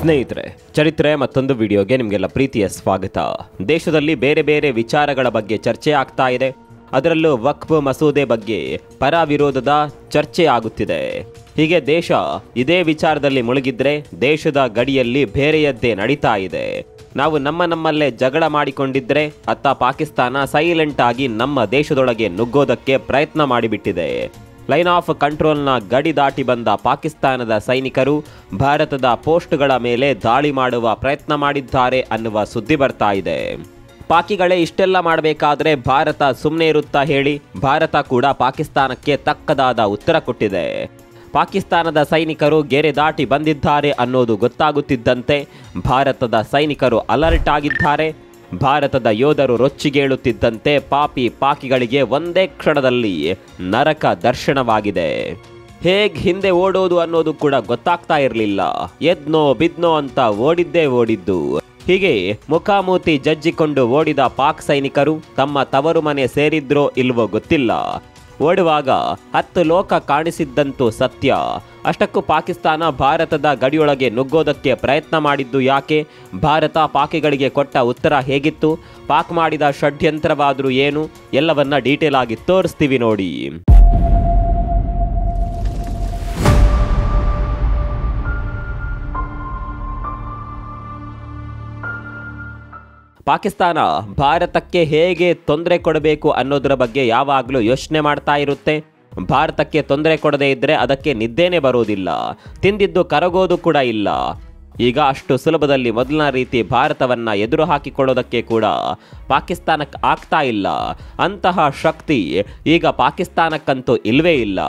ಸ್ನೇಹಿತರೆ, ಚರಿತ್ರೆ ಮತ್ತೊಂದು ವಿಡಿಯೋಗೆ ನಿಮಗೆಲ್ಲ ಪ್ರೀತಿಯ ಸ್ವಾಗತ. ದೇಶದಲ್ಲಿ ಬೇರೆ ಬೇರೆ ವಿಚಾರಗಳ ಬಗ್ಗೆ ಚರ್ಚೆ ಆಗ್ತಾ ಇದೆ. ಅದರಲ್ಲೂ ವಕ್ಫ್ ಮಸೂದೆ ಬಗ್ಗೆ ಪರ ವಿರೋಧದ ಚರ್ಚೆ ಆಗುತ್ತಿದೆ. ಹೀಗೆ ದೇಶ ಇದೇ ವಿಚಾರದಲ್ಲಿ ಮುಳುಗಿದ್ರೆ ದೇಶದ ಗಡಿಯಲ್ಲಿ ಬೇರೆಯದ್ದೇ ನಡೀತಾ ಇದೆ. ನಾವು ನಮ್ಮಲ್ಲೇ ಜಗಳ ಮಾಡಿಕೊಂಡಿದ್ರೆ ಅತ್ತ ಪಾಕಿಸ್ತಾನ ಸೈಲೆಂಟ್ ಆಗಿ ನಮ್ಮ ದೇಶದೊಳಗೆ ನುಗ್ಗೋದಕ್ಕೆ ಪ್ರಯತ್ನ ಮಾಡಿಬಿಟ್ಟಿದೆ. ಲೈನ್ ಆಫ್ ಕಂಟ್ರೋಲ್ನ ಗಡಿ ದಾಟಿ ಬಂದ ಪಾಕಿಸ್ತಾನದ ಸೈನಿಕರು ಭಾರತದ ಪೋಸ್ಟ್ಗಳ ಮೇಲೆ ದಾಳಿ ಮಾಡುವ ಪ್ರಯತ್ನ ಮಾಡಿದ್ದಾರೆ ಅನ್ನುವ ಸುದ್ದಿ ಬರ್ತಾ ಇದೆ. ಪಾಕಿಗಳೇ ಇಷ್ಟೆಲ್ಲ ಮಾಡಬೇಕಾದ್ರೆ ಭಾರತ ಸುಮ್ಮನೆ ಇರುತ್ತಾ ಹೇಳಿ? ಭಾರತ ಕೂಡ ಪಾಕಿಸ್ತಾನಕ್ಕೆ ತಕ್ಕದಾದ ಉತ್ತರ ಕೊಟ್ಟಿದೆ. ಪಾಕಿಸ್ತಾನದ ಸೈನಿಕರು ಗೆರೆ ದಾಟಿ ಬಂದಿದ್ದಾರೆ ಅನ್ನೋದು ಗೊತ್ತಾಗುತ್ತಿದ್ದಂತೆ ಭಾರತದ ಸೈನಿಕರು ಅಲರ್ಟ್ ಆಗಿದ್ದಾರೆ. ಭಾರತದ ಯೋಧರು ರೊಚ್ಚಿಗೇಳುತ್ತಿದ್ದಂತೆ ಪಾಕಿಗಳಿಗೆ ಒಂದೇ ಕ್ಷಣದಲ್ಲಿ ನರಕ ದರ್ಶನವಾಗಿದೆ. ಹೇಗೆ ಹಿಂದೆ ಓಡೋದು ಅನ್ನೋದು ಕೂಡ ಗೊತ್ತಾಗ್ತಾ ಇರಲಿಲ್ಲ. ಎದ್ನೋ ಬಿದ್ನೋ ಅಂತ ಓಡಿದ್ದು. ಹೀಗೆ ಮುಖಾಮೂತಿ ಜಜ್ಜಿಕೊಂಡು ಓಡಿದ ಪಾಕ್ ಸೈನಿಕರು ತಮ್ಮ ತವರು ಮನೆ ಸೇರಿದ್ರೋ ಇಲ್ವೋ ಗೊತ್ತಿಲ್ಲ. ಓಡುವಾಗ 10 ಲೋಕ ಕಾಣಿಸಿದ್ದಂತೂ ಸತ್ಯ. ಅಷ್ಟಕ್ಕೂ ಪಾಕಿಸ್ತಾನ ಭಾರತದ ಗಡಿಯೊಳಗೆ ನುಗ್ಗೋದಕ್ಕೆ ಪ್ರಯತ್ನ ಮಾಡಿದ್ದು ಯಾಕೆ? ಭಾರತ ಪಾಕಿಗಳಿಗೆ ಕೊಟ್ಟ ಉತ್ತರ ಹೇಗಿತ್ತು? ಪಾಕ್ ಮಾಡಿದ ಷಡ್ಯಂತ್ರವಾದರೂ ಏನು? ಎಲ್ಲವನ್ನ ಡೀಟೇಲ್ ಆಗಿ ತೋರಿಸ್ತೀವಿ ನೋಡಿ. ಪಾಕಿಸ್ತಾನ ಭಾರತಕ್ಕೆ ಹೇಗೆ ತೊಂದರೆ ಕೊಡಬೇಕು ಅನ್ನೋದರ ಬಗ್ಗೆ ಯಾವಾಗಲೂ ಯೋಚನೆ ಮಾಡ್ತಾ ಇರುತ್ತೆ. ಭಾರತಕ್ಕೆ ತೊಂದರೆ ಕೊಡದೇ ಇದ್ದರೆ ಅದಕ್ಕೆ ನಿದ್ದೆನೇ ಬರೋದಿಲ್ಲ, ತಿಂದಿದ್ದು ಕರಗೋದು ಕೂಡ ಇಲ್ಲ. ಈಗ ಅಷ್ಟು ಸುಲಭದಲ್ಲಿ ಮೊದಲಿನ ರೀತಿ ಭಾರತವನ್ನು ಎದುರು ಹಾಕಿಕೊಳ್ಳೋದಕ್ಕೆ ಕೂಡ ಪಾಕಿಸ್ತಾನಕ್ಕೆ ಆಗ್ತಾ ಇಲ್ಲ. ಅಂತಹ ಶಕ್ತಿ ಈಗ ಪಾಕಿಸ್ತಾನಕ್ಕಂತೂ ಇಲ್ಲವೇ ಇಲ್ಲ.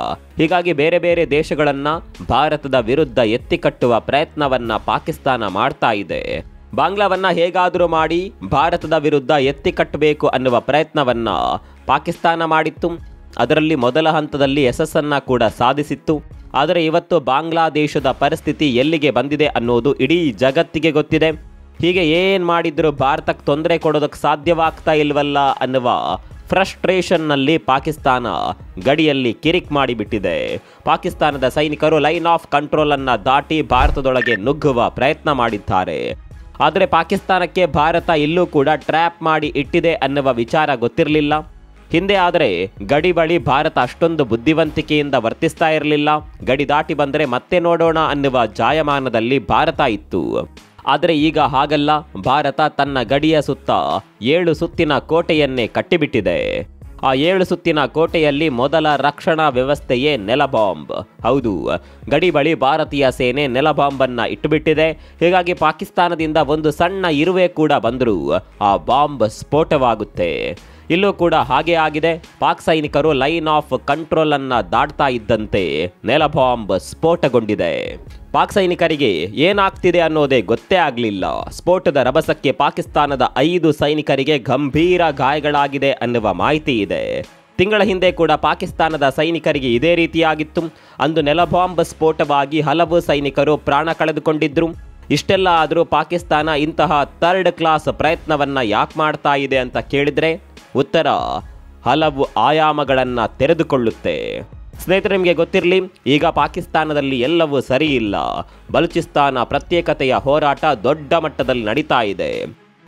ಹೀಗಾಗಿ ಬೇರೆ ಬೇರೆ ದೇಶಗಳನ್ನು ಭಾರತದ ವಿರುದ್ಧ ಎತ್ತಿಕಟ್ಟುವ ಪ್ರಯತ್ನವನ್ನು ಪಾಕಿಸ್ತಾನ ಮಾಡ್ತಾ ಇದೆ. ಬಾಂಗ್ಲಾವನ್ನ ಹೇಗಾದರೂ ಮಾಡಿ ಭಾರತದ ವಿರುದ್ಧ ಎತ್ತಿ ಕಟ್ಟಬೇಕು ಅನ್ನುವ ಪ್ರಯತ್ನವನ್ನ ಪಾಕಿಸ್ತಾನ ಮಾಡಿತ್ತು. ಅದರಲ್ಲಿ ಮೊದಲ ಹಂತದಲ್ಲಿ ಯಶಸ್ಸನ್ನ ಕೂಡ ಸಾಧಿಸಿತ್ತು. ಆದರೆ ಇವತ್ತು ಬಾಂಗ್ಲಾದೇಶದ ಪರಿಸ್ಥಿತಿ ಎಲ್ಲಿಗೆ ಬಂದಿದೆ ಅನ್ನೋದು ಇಡೀ ಜಗತ್ತಿಗೆ ಗೊತ್ತಿದೆ. ಹೀಗೆ ಏನು ಮಾಡಿದ್ರು ಭಾರತಕ್ಕೆ ತೊಂದರೆ ಕೊಡೋದಕ್ಕೆ ಸಾಧ್ಯವಾಗ್ತಾ ಇಲ್ವಲ್ಲ ಅನ್ನುವ ಫ್ರಸ್ಟ್ರೇಷನ್ನಲ್ಲಿ ಪಾಕಿಸ್ತಾನ ಗಡಿಯಲ್ಲಿ ಕಿರಿಕ್ ಮಾಡಿಬಿಟ್ಟಿದೆ. ಪಾಕಿಸ್ತಾನದ ಸೈನಿಕರು ಲೈನ್ ಆಫ್ ಕಂಟ್ರೋಲನ್ನು ದಾಟಿ ಭಾರತದೊಳಗೆ ನುಗ್ಗುವ ಪ್ರಯತ್ನ ಮಾಡಿದ್ದಾರೆ. ಆದರೆ ಪಾಕಿಸ್ತಾನಕ್ಕೆ ಭಾರತ ಇಲ್ಲೂ ಕೂಡ ಟ್ರ್ಯಾಪ್ ಮಾಡಿ ಇಟ್ಟಿದೆ ಅನ್ನುವ ವಿಚಾರ ಗೊತ್ತಿರಲಿಲ್ಲ. ಹಿಂದೆ ಆದರೆ ಗಡಿ ಬಳಿ ಭಾರತ ಅಷ್ಟೊಂದು ಬುದ್ಧಿವಂತಿಕೆಯಿಂದ ವರ್ತಿಸ್ತಾ ಇರಲಿಲ್ಲ. ಗಡಿ ದಾಟಿ ಬಂದರೆ ಮತ್ತೆ ನೋಡೋಣ ಅನ್ನುವ ಜಾಯಮಾನದಲ್ಲಿ ಭಾರತ ಇತ್ತು. ಆದರೆ ಈಗ ಹಾಗಲ್ಲ. ಭಾರತ ತನ್ನ ಗಡಿಯ ಸುತ್ತ 7 ಸುತ್ತಿನ ಕೋಟೆಯನ್ನೇ ಕಟ್ಟಿಬಿಟ್ಟಿದೆ. ಆ 7 ಸುತ್ತಿನ ಕೋಟೆಯಲ್ಲಿ ಮೊದಲ ರಕ್ಷಣಾ ವ್ಯವಸ್ಥೆಯೇ ನೆಲಬಾಂಬ್. ಹೌದು, ಗಡಿ ಬಳಿ ಭಾರತೀಯ ಸೇನೆ ನೆಲಬಾಂಬನ್ನು ಇಟ್ಟುಬಿಟ್ಟಿದೆ. ಹೀಗಾಗಿ ಪಾಕಿಸ್ತಾನದಿಂದ ಒಂದು ಸಣ್ಣ ಇರುವೆ ಕೂಡ ಬಂದರೂ ಆ ಬಾಂಬ್ ಸ್ಫೋಟವಾಗುತ್ತೆ. ಇಲ್ಲೂ ಕೂಡ ಹಾಗೆ ಆಗಿದೆ. ಪಾಕ್ ಸೈನಿಕರು ಲೈನ್ ಆಫ್ ಕಂಟ್ರೋಲ್ ಅನ್ನು ದಾಟ್ತಾ ಇದ್ದಂತೆ ನೆಲಬಾಂಬ್ ಸ್ಫೋಟಗೊಂಡಿದೆ. ಪಾಕ್ ಸೈನಿಕರಿಗೆ ಏನಾಗ್ತಿದೆ ಅನ್ನೋದೇ ಗೊತ್ತೇ ಆಗಲಿಲ್ಲ. ಸ್ಫೋಟದ ರಭಸಕ್ಕೆ ಪಾಕಿಸ್ತಾನದ 5 ಸೈನಿಕರಿಗೆ ಗಂಭೀರ ಗಾಯಗಳಾಗಿದೆ ಅನ್ನುವ ಮಾಹಿತಿ ಇದೆ. ತಿಂಗಳ ಹಿಂದೆ ಕೂಡ ಪಾಕಿಸ್ತಾನದ ಸೈನಿಕರಿಗೆ ಇದೇ ರೀತಿಯಾಗಿತ್ತು. ಅಂದು ನೆಲಬಾಂಬ್ ಸ್ಫೋಟವಾಗಿ ಹಲವು ಸೈನಿಕರು ಪ್ರಾಣ ಕಳೆದುಕೊಂಡಿದ್ರು. ಇಷ್ಟೆಲ್ಲ ಆದರೂ ಪಾಕಿಸ್ತಾನ ಇಂತಹ 3rd ಕ್ಲಾಸ್ ಪ್ರಯತ್ನವನ್ನು ಯಾಕೆ ಮಾಡ್ತಾ ಇದೆ ಅಂತ ಕೇಳಿದರೆ ಉತ್ತರ ಹಲವು ಆಯಾಮಗಳನ್ನು ತೆರೆದುಕೊಳ್ಳುತ್ತೆ. ಸ್ನೇಹಿತರೆ, ನಿಮಗೆ ಗೊತ್ತಿರಲಿ, ಈಗ ಪಾಕಿಸ್ತಾನದಲ್ಲಿ ಎಲ್ಲವೂ ಸರಿ ಇಲ್ಲ. ಬಲೂಚಿಸ್ತಾನ ಪ್ರತ್ಯೇಕತೆಯ ಹೋರಾಟ ದೊಡ್ಡ ಮಟ್ಟದಲ್ಲಿ ನಡೀತಾ ಇದೆ.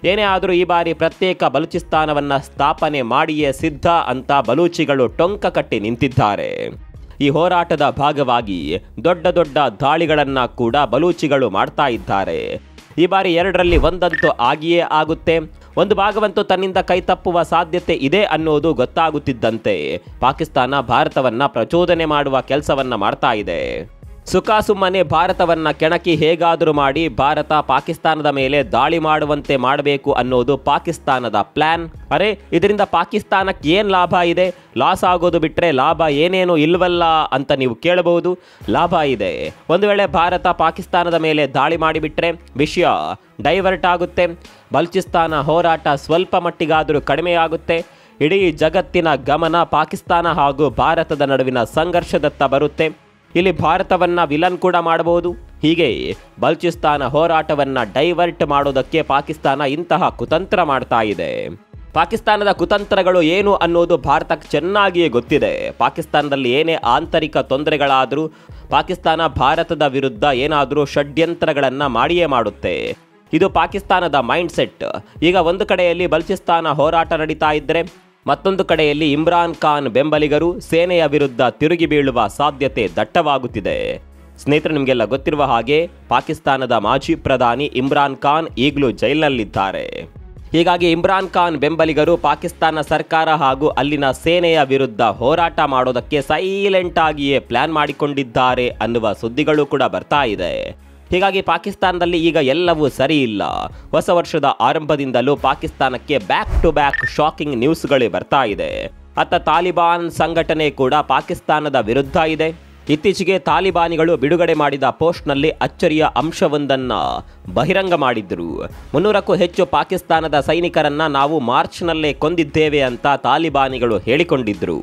ಏನೇ ಆದರೂ ಈ ಬಾರಿ ಪ್ರತ್ಯೇಕ ಬಲೂಚಿಸ್ತಾನವನ್ನು ಸ್ಥಾಪನೆ ಮಾಡಿಯೇ ಸಿದ್ಧ ಅಂತ ಬಲೂಚಿಗಳು ಟೊಂಕ ಕಟ್ಟಿ ನಿಂತಿದ್ದಾರೆ. ಈ ಹೋರಾಟದ ಭಾಗವಾಗಿ ದೊಡ್ಡ ದೊಡ್ಡ ದಾಳಿಗಳನ್ನು ಕೂಡ ಬಲೂಚಿಗಳು ಮಾಡ್ತಾ ಇದ್ದಾರೆ. ಈ ಬಾರಿ 2ರಲ್ಲಿ ಒಂದಂತೂ ಆಗಿಯೇ ಆಗುತ್ತೆ. ಒಂದು ಭಾಗವಂತೂ ತನ್ನಿಂದ ಕೈ ತಪ್ಪುವ ಸಾಧ್ಯತೆ ಇದೆ ಅನ್ನೋದು ಗೊತ್ತಾಗುತ್ತಿದ್ದಂತೆ ಪಾಕಿಸ್ತಾನ ಭಾರತವನ್ನು ಪ್ರಚೋದನೆ ಮಾಡುವ ಕೆಲಸವನ್ನು ಮಾಡ್ತಾ ಇದೆ. ಸುಮ್ಮನೆ ಭಾರತವನ್ನು ಕೆಣಕಿ ಹೇಗಾದರೂ ಮಾಡಿ ಭಾರತ ಪಾಕಿಸ್ತಾನದ ಮೇಲೆ ದಾಳಿ ಮಾಡುವಂತೆ ಮಾಡಬೇಕು ಅನ್ನೋದು ಪಾಕಿಸ್ತಾನದ ಪ್ಲಾನ್. ಅರೆ, ಇದರಿಂದ ಪಾಕಿಸ್ತಾನಕ್ಕೆ ಏನು ಲಾಭ ಇದೆ? ಲಾಸ್ ಆಗೋದು ಬಿಟ್ಟರೆ ಲಾಭ ಏನೇನು ಇಲ್ವಲ್ಲ ಅಂತ ನೀವು ಕೇಳಬಹುದು. ಲಾಭ ಇದೆ. ಒಂದು ವೇಳೆ ಭಾರತ ಪಾಕಿಸ್ತಾನದ ಮೇಲೆ ದಾಳಿ ಮಾಡಿಬಿಟ್ರೆ ವಿಷಯ ಡೈವರ್ಟ್ ಆಗುತ್ತೆ. ಬಲೂಚಿಸ್ತಾನ ಹೋರಾಟ ಸ್ವಲ್ಪ ಮಟ್ಟಿಗಾದರೂ ಕಡಿಮೆಯಾಗುತ್ತೆ. ಇಡೀ ಜಗತ್ತಿನ ಗಮನ ಪಾಕಿಸ್ತಾನ ಹಾಗೂ ಭಾರತದ ನಡುವಿನ ಸಂಘರ್ಷದತ್ತ ಬರುತ್ತೆ. ಇಲ್ಲಿ ಭಾರತವನ್ನು ವಿಲನ್ ಕೂಡ ಮಾಡಬಹುದು. ಹೀಗೆ ಬಲೂಚಿಸ್ತಾನ ಹೋರಾಟವನ್ನು ಡೈವರ್ಟ್ ಮಾಡೋದಕ್ಕೆ ಪಾಕಿಸ್ತಾನ ಇಂತಹ ಕುತಂತ್ರ ಮಾಡ್ತಾ ಇದೆ. ಪಾಕಿಸ್ತಾನದ ಕುತಂತ್ರಗಳು ಏನು ಅನ್ನೋದು ಭಾರತಕ್ಕೆ ಚೆನ್ನಾಗಿಯೇ ಗೊತ್ತಿದೆ. ಪಾಕಿಸ್ತಾನದಲ್ಲಿ ಏನೇ ಆಂತರಿಕ ತೊಂದರೆಗಳಾದರೂ ಪಾಕಿಸ್ತಾನ ಭಾರತದ ವಿರುದ್ಧ ಏನಾದರೂ ಷಡ್ಯಂತ್ರಗಳನ್ನು ಮಾಡಿಯೇ ಮಾಡುತ್ತೆ. ಇದು ಪಾಕಿಸ್ತಾನದ ಮೈಂಡ್ ಸೆಟ್. ಈಗ ಒಂದು ಕಡೆಯಲ್ಲಿ ಬಲೂಚಿಸ್ತಾನ ಹೋರಾಟ ನಡೀತಾ ಇದ್ದರೆ ಮತ್ತೊಂದು ಕಡೆಯಲ್ಲಿ ಇಮ್ರಾನ್ ಖಾನ್ ಬೆಂಬಲಿಗರು ಸೇನೆಯ ವಿರುದ್ಧ ತಿರುಗಿ ಬೀಳುವ ಸಾಧ್ಯತೆ ದಟ್ಟವಾಗುತ್ತಿದೆ. ಸ್ನೇಹಿತರೆ, ನಿಮಗೆಲ್ಲ ಗೊತ್ತಿರುವ ಹಾಗೆ ಪಾಕಿಸ್ತಾನದ ಮಾಜಿ ಪ್ರಧಾನಿ ಇಮ್ರಾನ್ ಖಾನ್ ಈಗಲೂ ಜೈಲಿನಲ್ಲಿದ್ದಾರೆ. ಹೀಗಾಗಿ ಇಮ್ರಾನ್ ಖಾನ್ ಬೆಂಬಲಿಗರು ಪಾಕಿಸ್ತಾನ ಸರ್ಕಾರ ಹಾಗೂ ಅಲ್ಲಿನ ಸೇನೆಯ ವಿರುದ್ಧ ಹೋರಾಟ ಮಾಡೋದಕ್ಕೆ ಸೈಲೆಂಟ್ ಆಗಿಯೇ ಪ್ಲಾನ್ ಮಾಡಿಕೊಂಡಿದ್ದಾರೆ ಅನ್ನುವ ಸುದ್ದಿಗಳು ಕೂಡ ಬರ್ತಾ ಇದೆ. ಹೀಗಾಗಿ ಪಾಕಿಸ್ತಾನದಲ್ಲಿ ಈಗ ಎಲ್ಲವೂ ಸರಿ ಇಲ್ಲ. ಹೊಸ ವರ್ಷದ ಆರಂಭದಿಂದಲೂ ಪಾಕಿಸ್ತಾನಕ್ಕೆ ಬ್ಯಾಕ್ ಟು ಬ್ಯಾಕ್ ಶಾಕಿಂಗ್ ನ್ಯೂಸ್ಗಳೇ ಬರ್ತಾ ಇದೆ. ಅತ್ತ ತಾಲಿಬಾನ್ ಸಂಘಟನೆ ಕೂಡ ಪಾಕಿಸ್ತಾನದ ವಿರುದ್ಧ ಇದೆ. ಇತ್ತೀಚೆಗೆ ತಾಲಿಬಾನಿಗಳು ಬಿಡುಗಡೆ ಮಾಡಿದ ಪೋಸ್ಟ್ನಲ್ಲಿ ಅಚ್ಚರಿಯ ಅಂಶವೊಂದನ್ನ ಬಹಿರಂಗ ಮಾಡಿದ್ರು. 300ಕ್ಕೂ ಹೆಚ್ಚು ಪಾಕಿಸ್ತಾನದ ಸೈನಿಕರನ್ನ ನಾವು ಮಾರ್ಚ್ನಲ್ಲೇ ಕೊಂದಿದ್ದೇವೆ ಅಂತ ತಾಲಿಬಾನಿಗಳು ಹೇಳಿಕೊಂಡಿದ್ರು.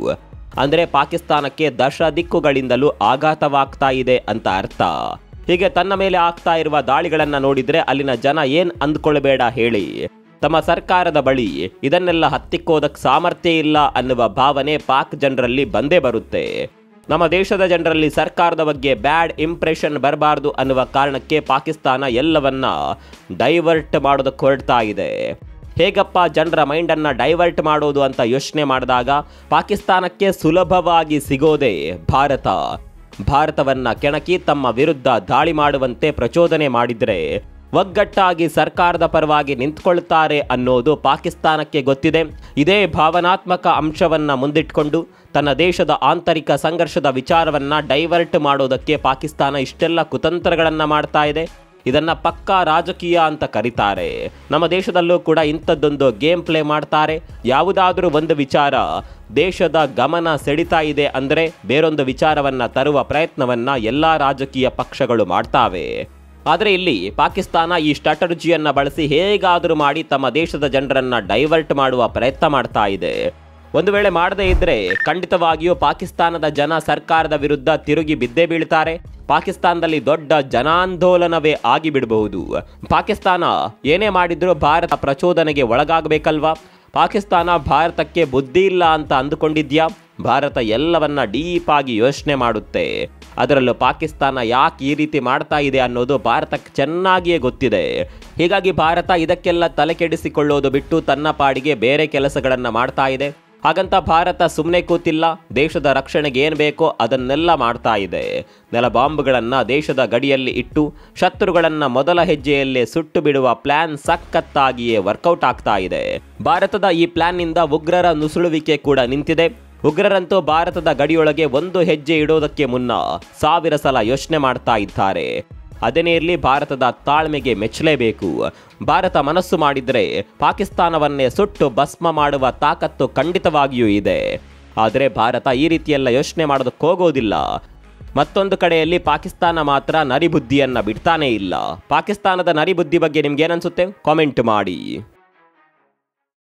ಅಂದರೆ ಪಾಕಿಸ್ತಾನಕ್ಕೆ ದಶ ದಿಕ್ಕುಗಳಿಂದಲೂ ಆಘಾತವಾಗ್ತಾ ಇದೆ ಅಂತ ಅರ್ಥ. ಹೀಗೆ ತನ್ನ ಮೇಲೆ ಆಗ್ತಾ ಇರುವ ದಾಳಿಗಳನ್ನು ನೋಡಿದ್ರೆ ಅಲ್ಲಿನ ಜನ ಏನ್ ಅಂದ್ಕೊಳ್ಬೇಡ ಹೇಳಿ, ತಮ್ಮ ಸರ್ಕಾರದ ಬಳಿ ಇದನ್ನೆಲ್ಲ ಹತ್ತಿಕ್ಕೋದಕ್ಕೆ ಸಾಮರ್ಥ್ಯ ಇಲ್ಲ ಅನ್ನುವ ಭಾವನೆ ಪಾಕ್ ಜನರಲ್ಲಿ ಬಂದೇ ಬರುತ್ತೆ. ನಮ್ಮ ದೇಶದ ಜನರಲ್ಲಿ ಸರ್ಕಾರದ ಬಗ್ಗೆ ಬ್ಯಾಡ್ ಇಂಪ್ರೆಷನ್ ಬರಬಾರ್ದು ಅನ್ನುವ ಕಾರಣಕ್ಕೆ ಪಾಕಿಸ್ತಾನ ಎಲ್ಲವನ್ನ ಡೈವರ್ಟ್ ಮಾಡೋದಕ್ಕೆ ಹೊರಡ್ತಾ ಇದೆ. ಹೇಗಪ್ಪ ಜನರ ಮೈಂಡನ್ನು ಡೈವರ್ಟ್ ಮಾಡೋದು ಅಂತ ಯೋಚನೆ ಮಾಡಿದಾಗ ಪಾಕಿಸ್ತಾನಕ್ಕೆ ಸುಲಭವಾಗಿ ಸಿಗೋದೇ ಭಾರತವನ್ನ ಕೆಣಕಿ ತಮ್ಮ ವಿರುದ್ಧ ದಾಳಿ ಮಾಡುವಂತೆ ಪ್ರಚೋದನೆ ಮಾಡಿದರೆ ಒಗ್ಗಟ್ಟಾಗಿ ಸರ್ಕಾರದ ಪರವಾಗಿ ನಿಂತ್ಕೊಳ್ತಾರೆ ಅನ್ನೋದು ಪಾಕಿಸ್ತಾನಕ್ಕೆ ಗೊತ್ತಿದೆ. ಇದೇ ಭಾವನಾತ್ಮಕ ಅಂಶವನ್ನ ಮುಂದಿಟ್ಕೊಂಡು ತನ್ನ ದೇಶದ ಆಂತರಿಕ ಸಂಘರ್ಷದ ವಿಚಾರವನ್ನ ಡೈವರ್ಟ್ ಮಾಡೋದಕ್ಕೆ ಪಾಕಿಸ್ತಾನ ಇಷ್ಟೆಲ್ಲ ಕುತಂತ್ರಗಳನ್ನು ಮಾಡ್ತಾ ಇದೆ. ಇದನ್ನ ಪಕ್ಕಾ ರಾಜಕೀಯ ಅಂತ ಕರೀತಾರೆ. ನಮ್ಮ ದೇಶದಲ್ಲೂ ಕೂಡ ಇಂಥದ್ದೊಂದು ಗೇಮ್ ಪ್ಲೇ ಮಾಡ್ತಾರೆ. ಯಾವುದಾದ್ರೂ ಒಂದು ವಿಚಾರ ದೇಶದ ಗಮನ ಸೆಳೀತಾ ಇದೆ ಅಂದರೆ ಬೇರೊಂದು ವಿಚಾರವನ್ನ ತರುವ ಪ್ರಯತ್ನವನ್ನ ಎಲ್ಲ ರಾಜಕೀಯ ಪಕ್ಷಗಳು ಮಾಡ್ತಾವೆ. ಆದರೆ ಇಲ್ಲಿ ಪಾಕಿಸ್ತಾನ ಈ ಸ್ಟ್ರಾಟಜಿಯನ್ನು ಬಳಸಿ ಹೇಗಾದರೂ ಮಾಡಿ ತಮ್ಮ ದೇಶದ ಜನರನ್ನ ಡೈವರ್ಟ್ ಮಾಡುವ ಪ್ರಯತ್ನ ಮಾಡ್ತಾ ಇದೆ. ಒಂದು ವೇಳೆ ಮಾಡದೇ ಇದ್ರೆ ಖಂಡಿತವಾಗಿಯೂ ಪಾಕಿಸ್ತಾನದ ಜನ ಸರ್ಕಾರದ ವಿರುದ್ಧ ತಿರುಗಿ ಬಿದ್ದೇ ಬೀಳ್ತಾರೆ. ಪಾಕಿಸ್ತಾನದಲ್ಲಿ ದೊಡ್ಡ ಜನಾಂದೋಲನವೇ ಆಗಿಬಿಡಬಹುದು. ಪಾಕಿಸ್ತಾನ ಏನೇ ಮಾಡಿದ್ರೂ ಭಾರತ ಪ್ರಚೋದನೆಗೆ ಒಳಗಾಗಬೇಕಲ್ವಾ? ಪಾಕಿಸ್ತಾನ ಭಾರತಕ್ಕೆ ಬುದ್ಧಿ ಇಲ್ಲ ಅಂತ ಅಂದುಕೊಂಡಿದ್ಯಾ? ಭಾರತ ಎಲ್ಲವನ್ನ ಡೀಪ್ ಆಗಿ ಯೋಚನೆ ಮಾಡುತ್ತೆ. ಅದರಲ್ಲೂ ಪಾಕಿಸ್ತಾನ ಯಾಕೆ ಈ ರೀತಿ ಮಾಡ್ತಾ ಇದೆ ಅನ್ನೋದು ಭಾರತಕ್ಕೆ ಚೆನ್ನಾಗಿಯೇ ಗೊತ್ತಿದೆ. ಹೀಗಾಗಿ ಭಾರತ ಇದಕ್ಕೆಲ್ಲ ತಲೆ ಕೆಡಿಸಿಕೊಳ್ಳೋದು ಬಿಟ್ಟು ತನ್ನ ಪಾಡಿಗೆ ಬೇರೆ ಕೆಲಸಗಳನ್ನು ಮಾಡ್ತಾ ಇದೆ. ಹಾಗಂತ ಭಾರತ ಸುಮ್ಮನೆ ಕೂತಿಲ್ಲ. ದೇಶದ ರಕ್ಷಣೆಗೆ ಏನು ಬೇಕೋ ಅದನ್ನೆಲ್ಲ ಮಾಡ್ತಾ ಇದೆ. ನೆಲ ಬಾಂಬ್ಗಳನ್ನು ದೇಶದ ಗಡಿಯಲ್ಲಿ ಇಟ್ಟು ಶತ್ರುಗಳನ್ನು ಮೊದಲ ಹೆಜ್ಜೆಯಲ್ಲೇ ಸುಟ್ಟು ಬಿಡುವ ಪ್ಲಾನ್ ಸಖತ್ತಾಗಿಯೇ ವರ್ಕೌಟ್ ಆಗ್ತಾ ಇದೆ. ಭಾರತದ ಈ ಪ್ಲಾನ್ನಿಂದ ಉಗ್ರರ ನುಸುಳುವಿಕೆ ಕೂಡ ನಿಂತಿದೆ. ಉಗ್ರರಂತೂ ಭಾರತದ ಗಡಿಯೊಳಗೆ ಒಂದು ಹೆಜ್ಜೆ ಇಡೋದಕ್ಕೆ ಮುನ್ನ 1000 ಸಲ ಯೋಚನೆ ಮಾಡ್ತಾ ಇದ್ದಾರೆ. ಅದೇನೇ ಇರಲಿ, ಭಾರತದ ತಾಳ್ಮೆಗೆ ಮೆಚ್ಚಲೇಬೇಕು. ಭಾರತ ಮನಸ್ಸು ಮಾಡಿದರೆ ಪಾಕಿಸ್ತಾನವನ್ನೇ ಸುಟ್ಟು ಭಸ್ಮ ಮಾಡುವ ತಾಕತ್ತು ಖಂಡಿತವಾಗಿಯೂ ಇದೆ. ಆದರೆ ಭಾರತ ಈ ರೀತಿಯೆಲ್ಲ ಯೋಚನೆ ಮಾಡೋದಕ್ಕೆ ಹೋಗೋದಿಲ್ಲ. ಮತ್ತೊಂದು ಕಡೆಯಲ್ಲಿ ಪಾಕಿಸ್ತಾನ ಮಾತ್ರ ನರಿಬುದ್ಧಿಯನ್ನು ಬಿಡ್ತಾನೇ ಇಲ್ಲ. ಪಾಕಿಸ್ತಾನದ ನರಿಬುದ್ಧಿ ಬಗ್ಗೆ ನಿಮ್ಗೇನನ್ಸುತ್ತೆ? ಕಾಮೆಂಟ್ ಮಾಡಿ.